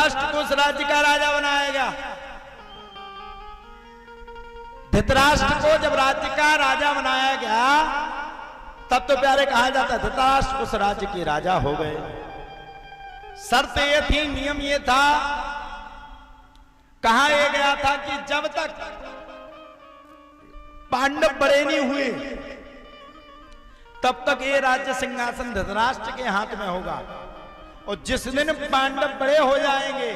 धृतराष्ट्र को उस राज्य का राजा बनाया गया। धृतराष्ट्र को जब राज्य का राजा बनाया गया तब तो प्यारे कहा जाता है धृतराष्ट्र उस राज्य के राजा हो गए। शर्त ये थी, नियम ये था, कहा यह गया था कि जब तक पांडव बड़े नहीं हुए तब तक ये राज्य सिंहासन धृतराष्ट्र के हाथ में होगा, और जिस दिन पांडव बड़े हो जाएंगे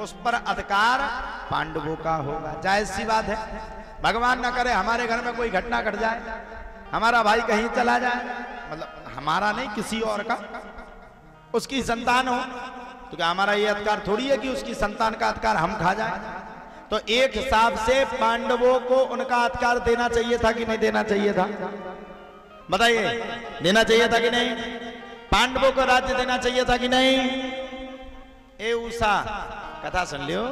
उस पर अधिकार पांडवों का होगा। जायज सी बात है, भगवान ना करे हमारे घर में कोई घटना घट जाए, हमारा भाई कहीं चला जाए, मतलब हमारा नहीं किसी और का, उसकी संतान हो, तो क्या हमारा ये अधिकार थोड़ी है कि उसकी संतान का अधिकार हम खा जाए। तो एक हिसाब से पांडवों को उनका अधिकार देना चाहिए था कि नहीं देना चाहिए था? बताइए, देना चाहिए था कि नहीं? पांडवों को राज्य देना चाहिए था कि नहीं? ए उषा कथा सुन लियो,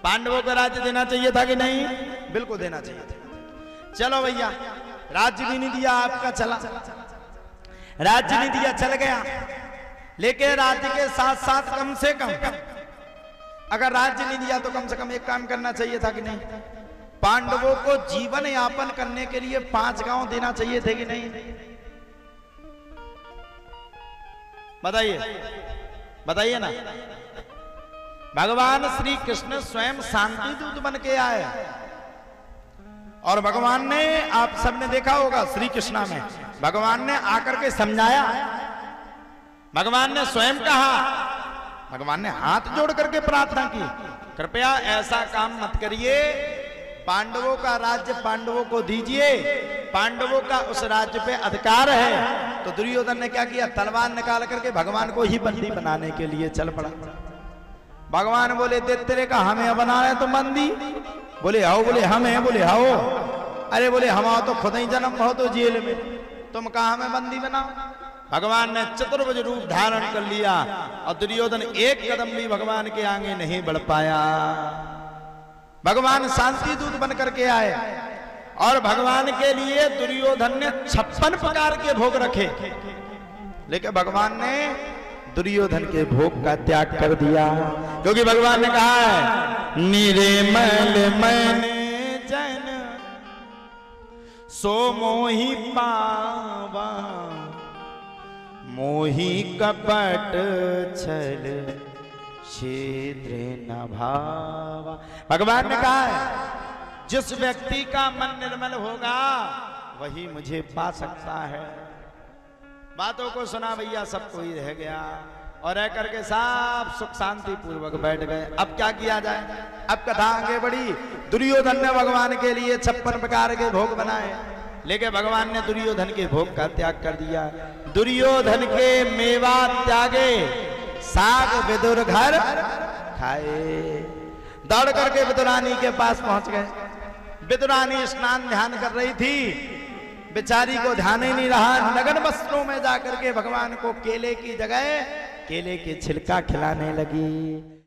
पांडवों को राज्य देना चाहिए था कि नहीं? बिल्कुल देना चाहिए था। चलो भैया, राज्य भी नहीं दिया आपका, चला राज्य नहीं दिया, चल गया, लेकिन राज्य के साथ साथ कम से कम अगर राज्य नहीं दिया तो कम से कम एक काम करना चाहिए था कि नहीं? पांडवों को जीवन यापन करने के लिए 5 गांव देना चाहिए थे कि नहीं? बताइए, बताइए ना। भगवान श्री कृष्ण स्वयं शांति दूत बन के आए, और भगवान ने, आप सबने देखा होगा श्री कृष्णा में, भगवान ने आकर के समझाया, भगवान ने स्वयं कहा, भगवान ने हाथ जोड़ करके प्रार्थना की, कृपया ऐसा काम मत करिए, पांडवों का राज्य पांडवों को दीजिए, पांडवों का उस राज्य पे अधिकार है। तो दुर्योधन ने क्या किया, तलवार निकाल करके भगवान को ही बंदी बनाने के लिए चल पड़ा। भगवान बोले तेरे का हमें बना रहे तो बंदी? बोले आओ, बोले हम हैं, बोले आओ। अरे बोले हम आओ तो खुद ही जन्म हो तो जेल में, तुम कहा हमें बंदी बनाओ? भगवान ने चतुर्भुज रूप धारण कर लिया, और दुर्योधन एक कदम भी भगवान के आगे नहीं बढ़ पाया। भगवान शांति दूत बन करके आए, और भगवान के लिए दुर्योधन ने 56 प्रकार के भोग रखे, लेकिन भगवान ने दुर्योधन के भोग का त्याग कर दिया, क्योंकि भगवान ने कहा है निर्मल मन जन सो मोहि पावा, मोहि कपट छल छिद्र न भावा। भगवान ने कहा है जिस व्यक्ति का मन निर्मल होगा वही मुझे पा सकता है। बातों को सुना भैया, सब कोई रह गया, और रह करके सब सुख शांति पूर्वक बैठ गए। अब क्या किया जाए? अब कथा आगे बढ़ी। दुर्योधन ने भगवान के लिए 56 प्रकार के भोग बनाए, लेकिन भगवान ने दुर्योधन के भोग का त्याग कर दिया। दुर्योधन के मेवा त्यागे, साग विदुर घर खाए। दौड़ करके विदुरानी के पास पहुंच गए। विदुरानी स्नान ध्यान कर रही थी, बेचारी को ध्यान ही नहीं रहा, नग्न वस्त्रों में जाकर के भगवान को केले की जगह केले के छिलका खिलाने लगी।